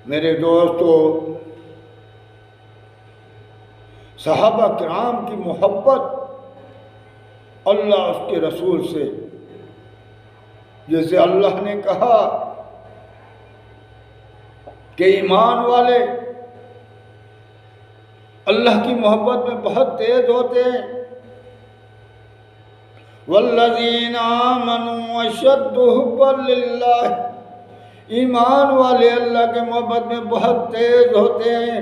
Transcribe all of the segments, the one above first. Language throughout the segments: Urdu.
میرے دوستو، صحابہ کرام کی محبت اللہ اس کے رسول سے، جیسے اللہ نے کہا کہ ایمان والے اللہ کی محبت میں بہت تیز ہوتے ہیں، والذین آمنوا اشد حبا للہ، ایمان والے اللہ کے محبت میں بہت تیز ہوتے ہیں۔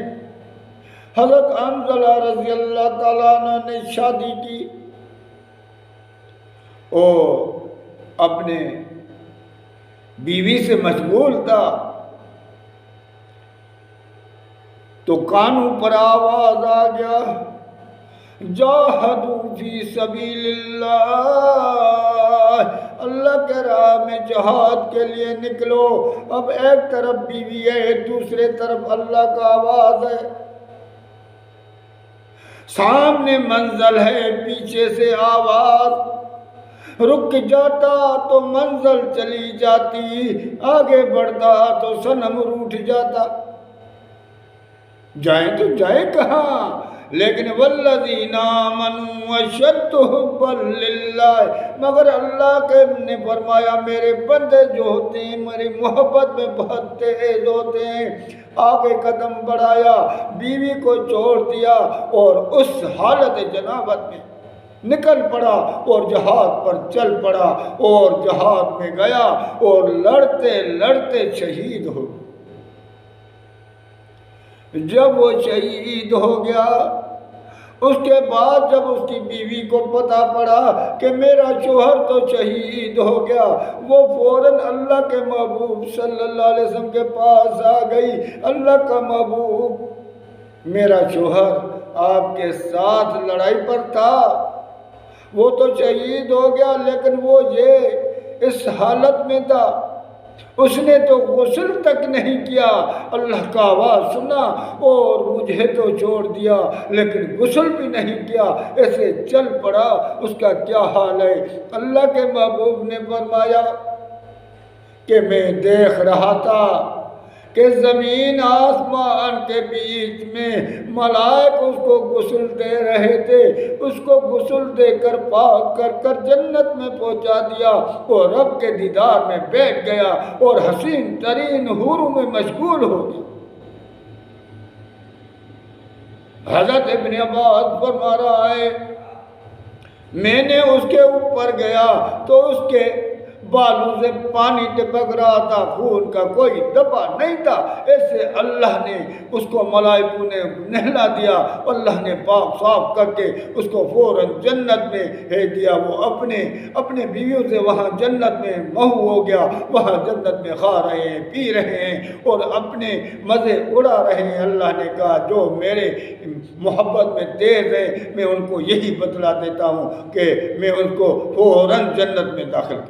حضرت حنظلہ رضی اللہ تعالیٰ عنہ نے شادی کی، اور اپنے بیوی سے مشغول تھا، تو کانوں پر آواز آ گیا، جاہدوا فی سبیل اللہ، اللہ کے راہ میں جہاد کے لیے نکلو۔ اب ایک طرف بیوی ہے، دوسرے طرف اللہ کا آواز ہے، سامنے منزل ہے، پیچھے سے آواز، رک جاتا تو منزل چلی جاتی، آگے بڑھتا تو صنم روٹھ جاتا۔ جائیں تو جائے کہاں؟ لیکن والذین آمنوا اشد حبا للہ، مگر اللہ کے نے فرمایا میرے بندے جو ہوتے ہیں میری محبت میں بہت تیز ہوتے ہیں۔ آگے قدم بڑھایا، بیوی کو چھوڑ دیا اور اس حالت جنابت میں نکل پڑا اور جہاد پر چل پڑا، اور جہاد میں گیا اور لڑتے لڑتے شہید ہو گیا۔ جب وہ شہید ہو گیا، اس کے بعد جب اس کی بیوی کو پتہ پڑا کہ میرا شوہر تو شہید ہو گیا، وہ فوراً اللہ کے محبوب صلی اللہ علیہ وسلم کے پاس آ گئی۔ اللہ کا محبوب، میرا شوہر آپ کے ساتھ لڑائی پر تھا، وہ تو شہید ہو گیا، لیکن وہ یہ اس حالت میں تھا، اس نے تو غسل تک نہیں کیا، اللہ کا آواز سنا اور مجھے تو چھوڑ دیا، لیکن غسل بھی نہیں کیا، ایسے چل پڑا، اس کا کیا حال ہے؟ اللہ کے محبوب نے فرمایا کہ میں دیکھ رہا تھا کہ زمین آسمان کے بیچ میں ملائک اس کو غسل دے رہے تھے، اس کو غسل دے کر پاک کر کر جنت میں پہنچا دیا، اور رب کے دیدار میں بیٹھ گیا اور حسین ترین حوروں میں مشغول ہو گیا۔ حضرت ابن عباس فرما رہا ہے، میں نے اس کے اوپر گیا تو اس کے بالوں سے پانی ٹپک رہا تھا، خون کا کوئی دبا نہیں تھا، ایسے اللہ نے اس کو ملائکوں نے نہلا دیا، اللہ نے پاک صاف کر کے اس کو فوراً جنت میں بھیج دیا۔ وہ اپنے بیویوں سے وہاں جنت میں محو ہو گیا، وہاں جنت میں کھا رہے ہیں، پی رہے ہیں اور اپنے مزے اڑا رہے ہیں۔ اللہ نے کہا جو میرے محبت میں تیز ہیں میں ان کو یہی بتلا دیتا ہوں کہ میں ان کو فوراً جنت میں داخل